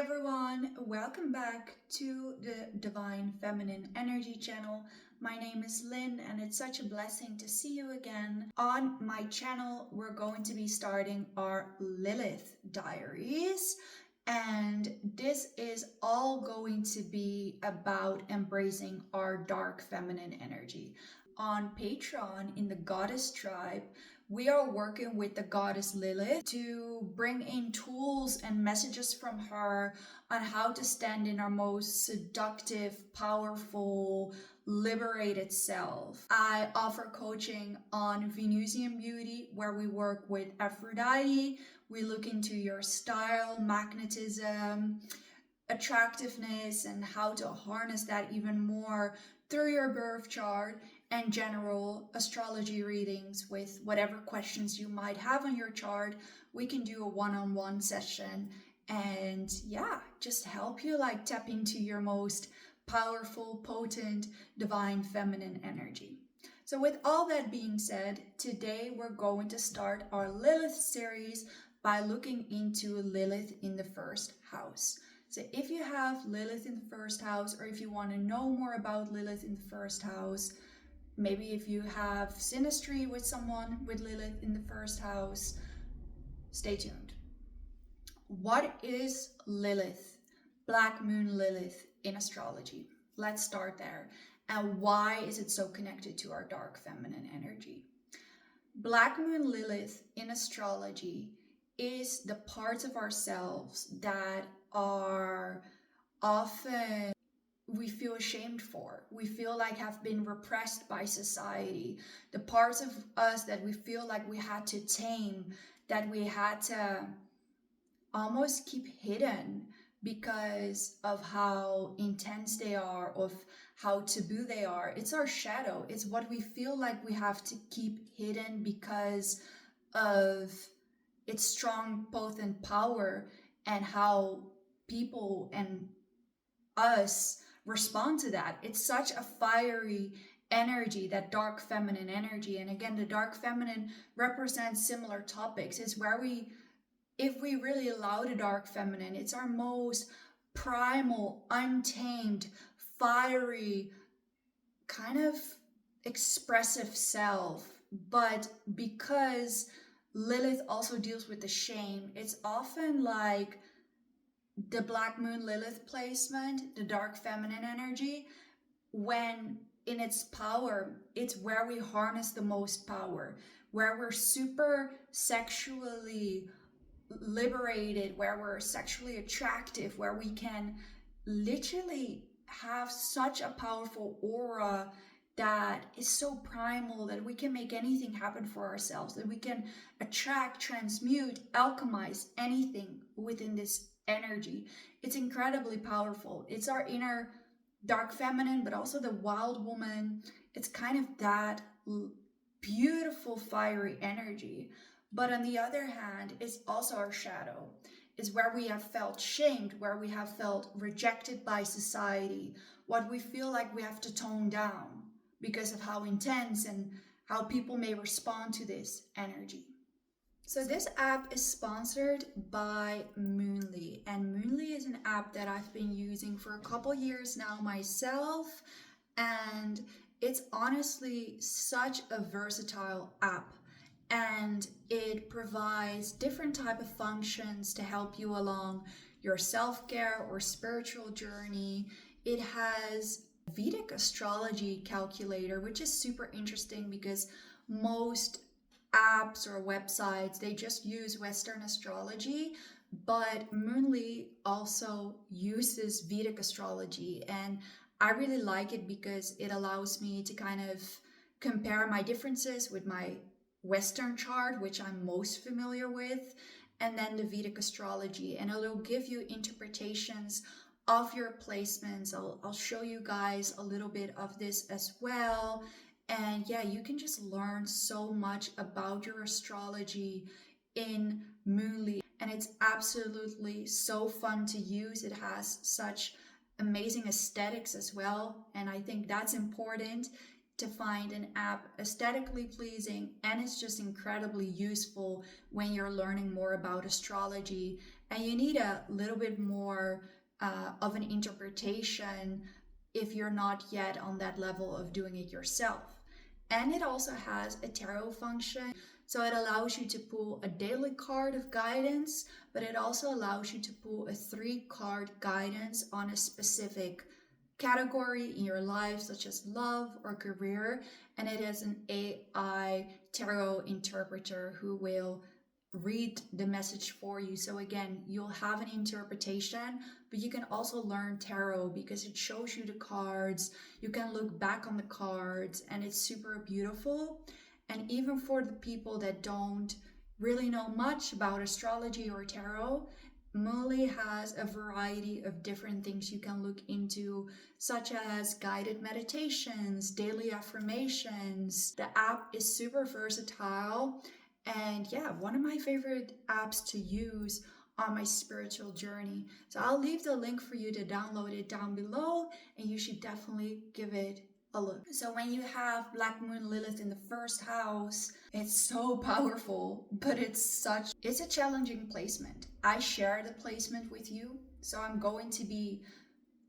everyone, welcome back to the Divine Feminine Energy channel. My name is Lynn and it's such a blessing to see you again. On my channel, we're going to be starting our Lilith diaries, and this is all going to be about embracing our dark feminine energy. On Patreon, in the Goddess Tribe, we are working with the goddess Lilith to bring in tools and messages from her on how to stand in our most seductive, powerful, liberated self. I offer coaching on Venusian beauty, where we work with Aphrodite. We look into your style, magnetism, attractiveness, and how to harness that even more through your birth chart, and general astrology readings with whatever questions you might have on your chart. We can do a one-on-one session and just help you tap into your most powerful, potent, divine feminine energy. So with all that being said, today we're going to start our Lilith series by looking into Lilith in the first house. So if you have Lilith in the first house, or if you want to know more about Lilith in the first house, maybe if you have synastry with someone with Lilith in the first house, stay tuned. What is Lilith, Black Moon Lilith in astrology? Let's start there. And why is it so connected to our dark feminine energy? Black Moon Lilith in astrology is the parts of ourselves that are often we feel ashamed for, we feel like have been repressed by society, the parts of us that we feel like we had to tame, that we had to almost keep hidden because of how intense they are, of how taboo they are. It's our shadow. It's what we feel like we have to keep hidden because of its strong potent power, and how people and us respond to that. It's such a fiery energy, that dark feminine energy. And again, the dark feminine represents similar topics. It's where if we really allow the dark feminine, it's our most primal, untamed, fiery, kind of expressive self. But because Lilith also deals with the shame, it's often like the Black Moon Lilith placement, the dark feminine energy, when in its power, it's where we harness the most power, where we're super sexually liberated, where we're sexually attractive, where we can literally have such a powerful aura that is so primal that we can make anything happen for ourselves, that we can attract, transmute, alchemize anything within this energy. It's incredibly powerful. It's our inner dark feminine, but also the wild woman. It's kind of that beautiful fiery energy. But on the other hand, it's also our shadow. It's where we have felt shamed, where we have felt rejected by society, what we feel like we have to tone down because of how intense and how people may respond to this energy. So this app is sponsored by Moonly, and Moonly is an app that I've been using for a couple years now myself, and it's honestly such a versatile app, and it provides different type of functions to help you along your self-care or spiritual journey. It has Vedic astrology calculator, which is super interesting because most apps or websites, they just use Western astrology, but Moonly also uses Vedic astrology, and I really like it because it allows me to kind of compare my differences with my Western chart, which I'm most familiar with, and then the Vedic astrology, and it'll give you interpretations of your placements. I'll show you guys a little bit of this as well. And yeah, you can just learn so much about your astrology in Moonly, and it's absolutely so fun to use. It has such amazing aesthetics as well, and I think that's important, to find an app aesthetically pleasing, and it's just incredibly useful when you're learning more about astrology and you need a little bit more of an interpretation if you're not yet on that level of doing it yourself. And it also has a tarot function, so it allows you to pull a daily card of guidance, but it also allows you to pull a 3-card guidance on a specific category in your life, such as love or career. And it is an AI tarot interpreter who will read the message for you. So again, you'll have an interpretation, but you can also learn tarot because it shows you the cards. You can look back on the cards, and it's super beautiful. And even for the people that don't really know much about astrology or tarot, Moon Lilith has a variety of different things you can look into, such as guided meditations, daily affirmations. The app is super versatile, and yeah, one of my favorite apps to use on my spiritual journey. So I'll leave the link for you to download it down below, and you should definitely give it a look. So when you have Black Moon Lilith in the first house, it's so powerful, but it's a challenging placement. I share the placement with you, so I'm going to be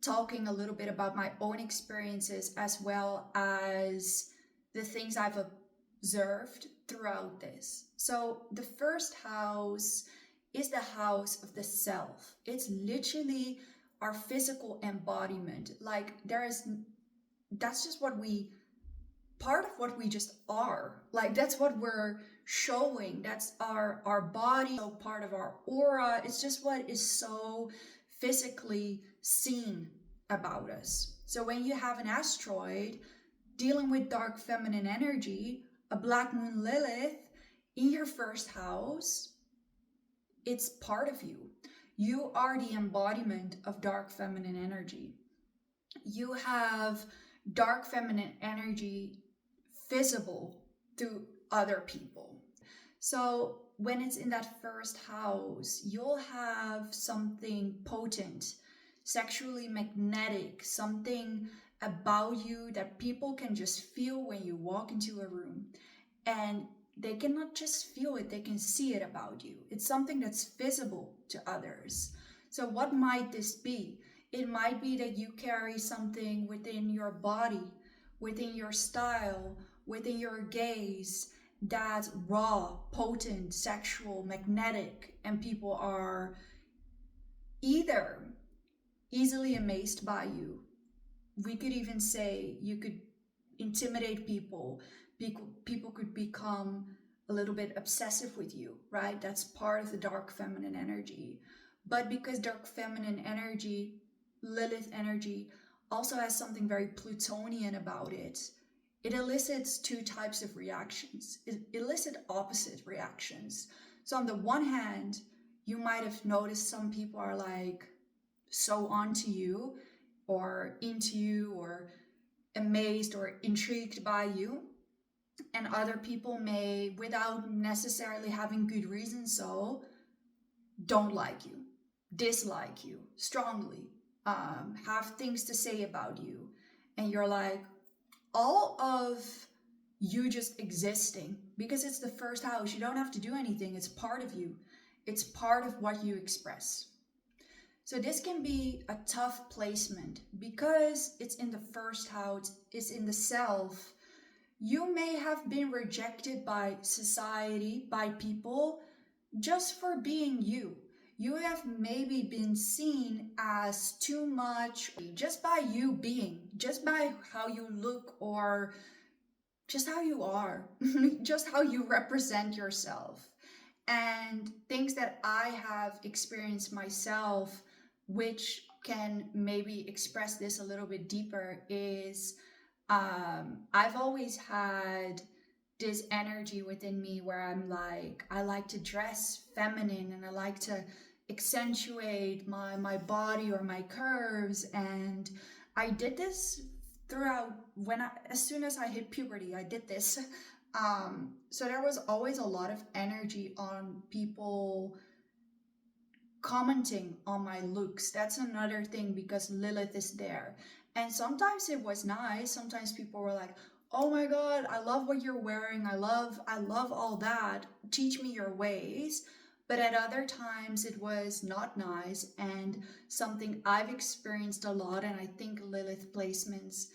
talking a little bit about my own experiences as well as the things I've observed throughout this. So the first house is the house of the self. It's literally our physical embodiment. Like that's just part of what we just are. Like that's what we're showing. That's our body, so part of our aura. It's just what is so physically seen about us. So when you have an asteroid dealing with dark feminine energy, a Black Moon Lilith in your first house, it's part of you. You are the embodiment of dark feminine energy. You have dark feminine energy visible to other people. So when it's in that first house, you'll have something potent, sexually magnetic, something about you that people can just feel when you walk into a room. And they cannot just feel it, they can see it about you. It's something that's visible to others. So what might this be? It might be that you carry something within your body, within your style, within your gaze that's raw, potent, sexual, magnetic, and people are either easily amazed by you. We could even say you could intimidate people. People could become a little bit obsessive with you, right? That's part of the dark feminine energy. But because dark feminine energy, Lilith energy, also has something very Plutonian about it, it elicits 2 types of reactions. It elicits opposite reactions. So on the one hand, you might have noticed some people are like so onto you or into you or amazed or intrigued by you. And other people may, without necessarily having good reason so, don't like you, dislike you strongly, have things to say about you. And you're like, all of you just existing, because it's the first house, you don't have to do anything, it's part of you. It's part of what you express. So this can be a tough placement because it's in the first house, it's in the self. You may have been rejected by society, by people, just for being you. You have maybe been seen as too much just by you being, just by how you look or just how you are, just how you represent yourself. And things that I have experienced myself, which can maybe express this a little bit deeper, is I've always had this energy within me where I'm like, I like to dress feminine and I like to accentuate my body or my curves. And I did this throughout as soon as I hit puberty, I did this. So there was always a lot of energy on people commenting on my looks. That's another thing because Lilith is there. And sometimes it was nice. Sometimes people were like, oh my God, I love what you're wearing. I love all that. Teach me your ways. But at other times it was not nice, and something I've experienced a lot, and I think Lilith placements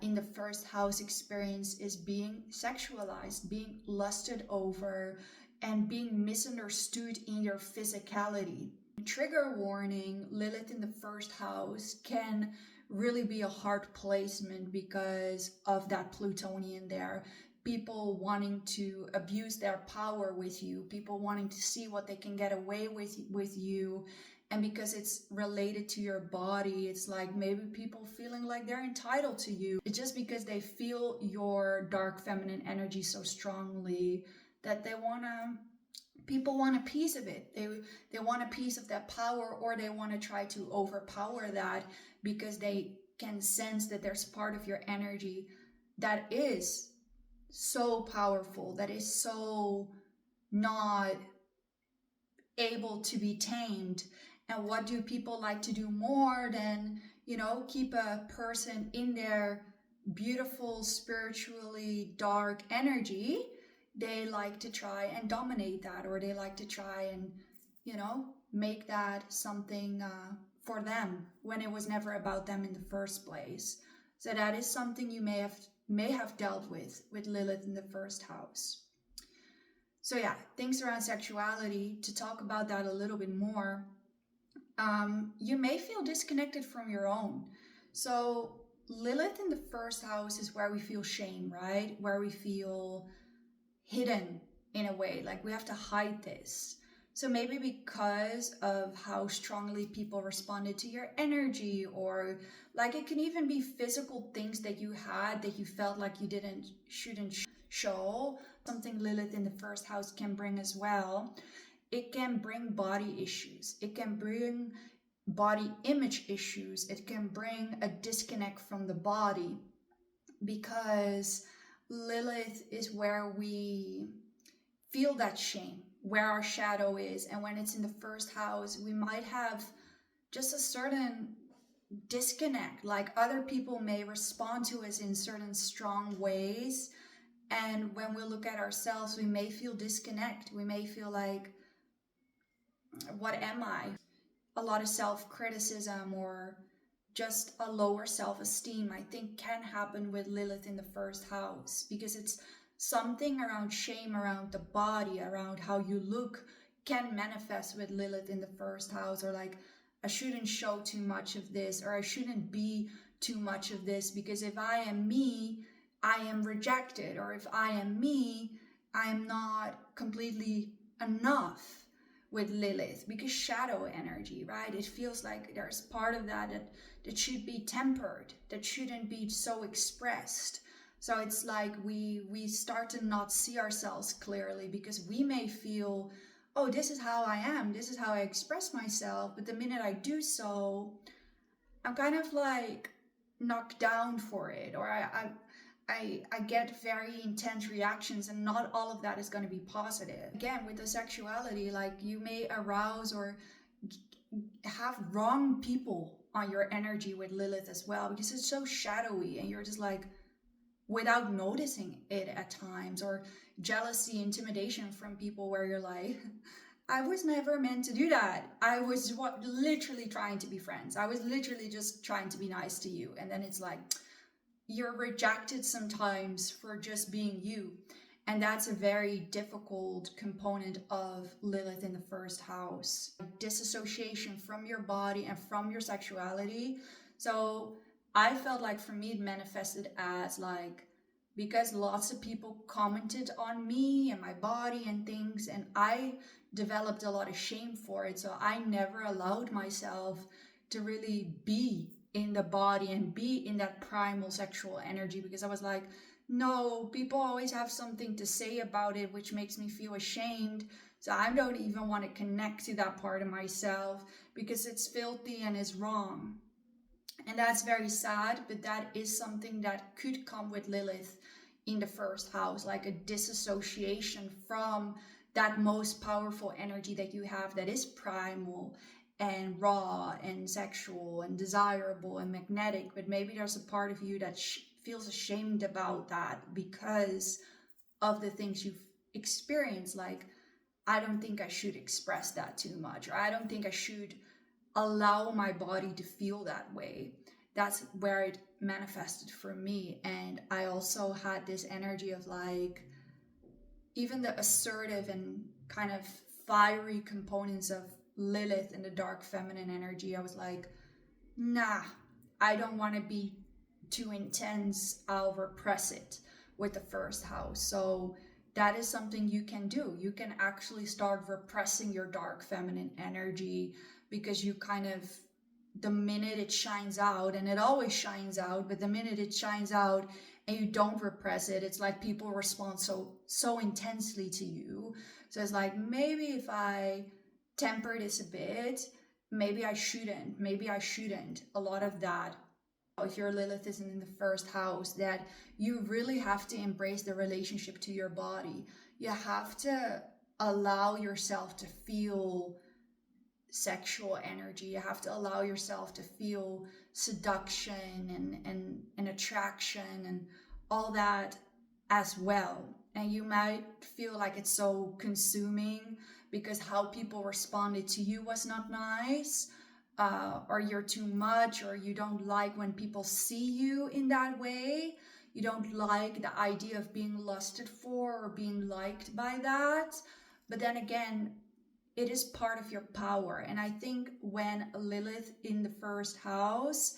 in the first house experience is being sexualized, being lusted over, and being misunderstood in your physicality. Trigger warning: Lilith in the first house can really be a hard placement because of that Plutonian there. People wanting to abuse their power with you, people wanting to see what they can get away with you. And because it's related to your body, it's like maybe people feeling like they're entitled to you. It's just because they feel your dark feminine energy so strongly that people want a piece of it. They want a piece of that power, or they want to try to overpower that because they can sense that there's part of your energy that is so powerful, that is so not able to be tamed. And what do people like to do more than, keep a person in their beautiful, spiritually dark energy? They like to try and dominate that, or they like to try and, make that something for them when it was never about them in the first place. So that is something you may have dealt with Lilith in the first house. So yeah, things around sexuality, to talk about that a little bit more, you may feel disconnected from your own. So Lilith in the first house is where we feel shame, right? Where we feel hidden in a way, like we have to hide this. So maybe because of how strongly people responded to your energy, or like it can even be physical things that you had that you felt like you shouldn't show. Something Lilith in the first house can bring as well. It can bring body issues. It can bring body image issues. It can bring a disconnect from the body, because Lilith is where we feel that shame, where our shadow is. And when it's in the first house, we might have just a certain disconnect. Like other people may respond to us in certain strong ways. And when we look at ourselves, we may feel disconnect. We may feel like, what am I? A lot of self-criticism, or just a lower self-esteem, I think can happen with Lilith in the first house, because it's something around shame, around the body, around how you look, can manifest with Lilith in the first house. Or like, I shouldn't show too much of this, or I shouldn't be too much of this, because if I am me, I am rejected, or if I am me, I am not completely enough with Lilith. Because shadow energy, right? It feels like there's part of that should be tempered, that shouldn't be so expressed. So it's like we start to not see ourselves clearly, because we may feel, oh, this is how I am, this is how I express myself. But the minute I do so, I'm kind of like knocked down for it, or I get very intense reactions, and not all of that is going to be positive. Again, with the sexuality, like you may arouse or have wrong people on your energy with Lilith as well, because it's so shadowy, and you're just like, without noticing it at times. Or jealousy, intimidation from people where you're like, I was never meant to do that. I was literally trying to be friends. I was literally just trying to be nice to you. And then it's like, you're rejected sometimes for just being you. And that's a very difficult component of Lilith in the first house. Disassociation from your body and from your sexuality. So I felt like for me it manifested as like, because lots of people commented on me and my body and things, and I developed a lot of shame for it. So I never allowed myself to really be in the body and be in that primal sexual energy, because I was like, no, people always have something to say about it, which makes me feel ashamed. So I don't even want to connect to that part of myself, because it's filthy and is wrong. And that's very sad, but that is something that could come with Lilith in the first house, like a disassociation from that most powerful energy that you have, that is primal and raw and sexual and desirable and magnetic. But maybe there's a part of you that feels ashamed about that because of the things you've experienced, like I don't think I should express that too much, or I don't think I should allow my body to feel that way. That's where it manifested for me. And I also had this energy of like, even the assertive and kind of fiery components of Lilith and the dark feminine energy. I was like, nah, I don't want to be too intense. I'll repress it with the first house. So that is something you can do. You can actually start repressing your dark feminine energy, because you kind of, the minute it shines out, and it always shines out, but the minute it shines out and you don't repress it, it's like people respond so intensely to you. So it's like, maybe if I temper this a bit, maybe I shouldn't. A lot of that, if your Lilith isn't in the first house, that you really have to embrace the relationship to your body. You have to allow yourself to feel sexual energy. You have to allow yourself to feel seduction and attraction and all that as well. And you might feel like it's so consuming because how people responded to you was not nice, or you're too much, or you don't like when people see you in that way. You don't like the idea of being lusted for or being liked by that. But then again, it is part of your power. And I think when Lilith in the first house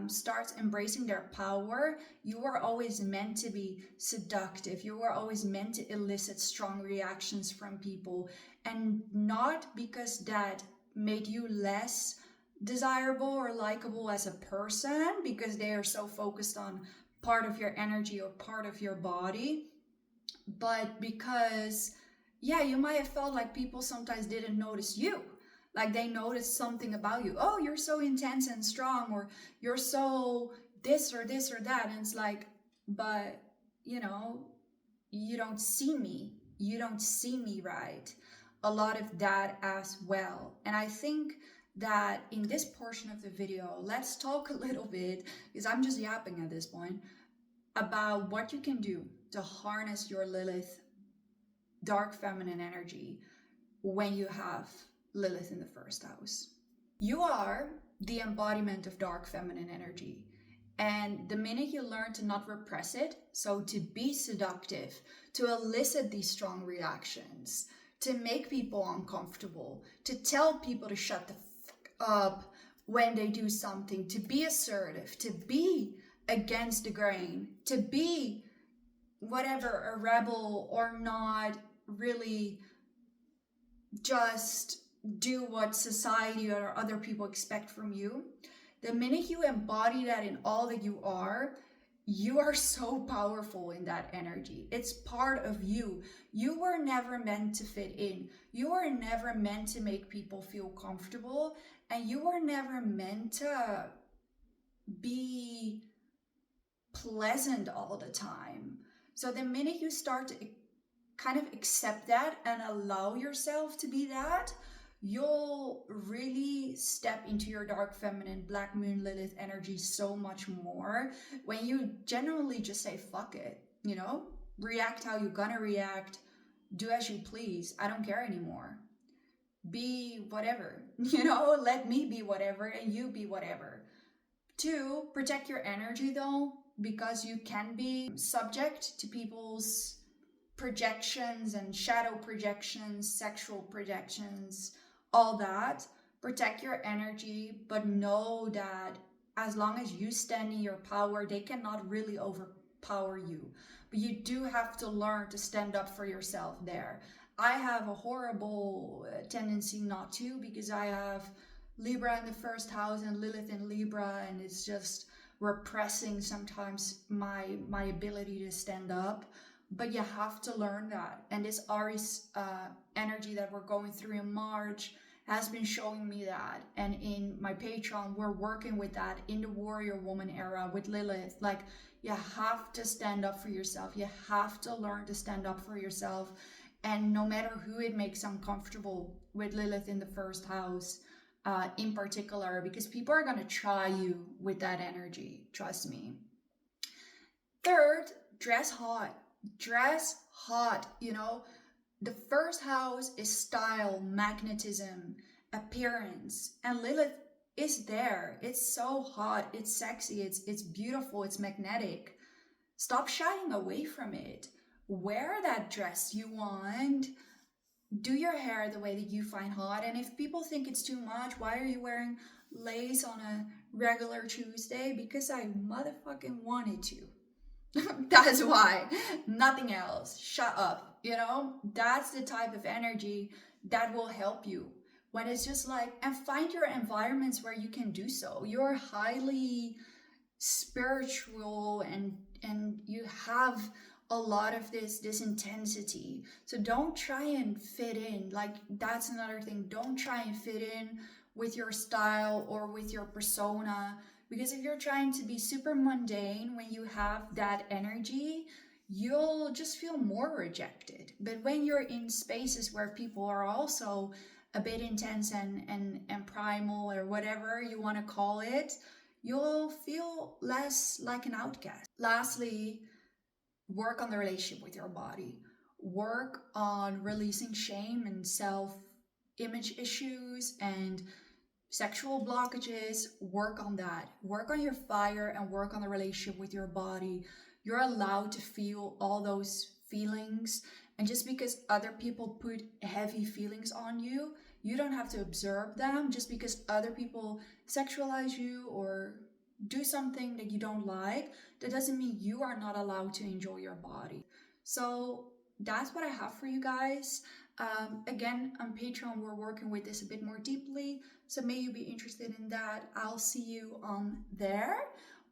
starts embracing their power, you are always meant to be seductive. You are always meant to elicit strong reactions from people, and not because that made you less desirable or likable as a person, because they are so focused on part of your energy or part of your body, but because, yeah, you might have felt like people sometimes didn't notice you. Like they noticed something about you. Oh, you're so intense and strong, or you're so this or this or that. And it's like, but you know, you don't see me. You don't see me right. A lot of that as well. And I think that in this portion of the video, let's talk a little bit, because I'm just yapping at this point, about what you can do to harness your Lilith dark feminine energy when you have Lilith in the first house. You are the embodiment of dark feminine energy. And the minute you learn to not repress it, so to be seductive, to elicit these strong reactions, to make people uncomfortable, to tell people to shut the fuck up when they do something, to be assertive, to be against the grain, to be whatever, a rebel, or not really just do what society or other people expect from you. The minute you embody that in all that you are so powerful in that energy. It's part of you. You were never meant to fit in. You were never meant to make people feel comfortable, and you were never meant to be pleasant all the time. So the minute you start to kind of accept that and allow yourself to be that, you'll really step into your dark feminine, black moon Lilith energy so much more when you genuinely just say fuck it, you know, react how you're gonna react, do as you please, I don't care anymore, be whatever, you know, let me be whatever and you be whatever. 2, protect your energy though, because you can be subject to people's projections and shadow projections, sexual projections, all that. Protect your energy, but know that as long as you stand in your power, they cannot really overpower you. But you do have to learn to stand up for yourself there. I have a horrible tendency not to, because I have Libra in the first house and Lilith in Libra, and it's just repressing sometimes my ability to stand up. But you have to learn that. And this Aries energy that we're going through in March has been showing me that. And in my Patreon, we're working with that in the warrior woman era with Lilith. Like, you have to stand up for yourself. You have to learn to stand up for yourself. And no matter who it makes uncomfortable with Lilith in the first house, in particular, because people are going to try you with that energy. Trust me. 3rd, dress hot. Dress hot, you know, The first house is style, magnetism, appearance, and Lilith is there. It's so hot, it's sexy, it's beautiful, it's magnetic. Stop shying away from it. Wear that dress you want. Do your hair the way that you find hot. And if people think it's too much, why are you wearing lace on a regular Tuesday? Because I motherfucking wanted to. That's why. Nothing else. Shut up. You know, that's the type of energy that will help you. When it's just like, and find your environments where you can do so. You're highly spiritual and you have a lot of this intensity. So don't try and fit in. Like, that's another thing. Don't try and fit in with your style or with your persona, because if you're trying to be super mundane when you have that energy, you'll just feel more rejected. But when you're in spaces where people are also a bit intense and primal, or whatever you want to call it, you'll feel less like an outcast. Lastly, work on the relationship with your body. Work on releasing shame and self-image issues and sexual blockages. Work on that. Work on your fire and work on the relationship with your body. You're allowed to feel all those feelings. And just because other people put heavy feelings on you, you don't have to observe them. Just because other people sexualize you or do something that you don't like, that doesn't mean you are not allowed to enjoy your body. So that's what I have for you guys. Again, on Patreon, we're working with this a bit more deeply. So may you be interested in that. I'll see you on there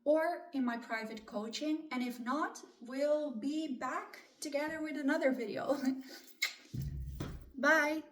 or in my private coaching. And if not, we'll be back together with another video. Bye.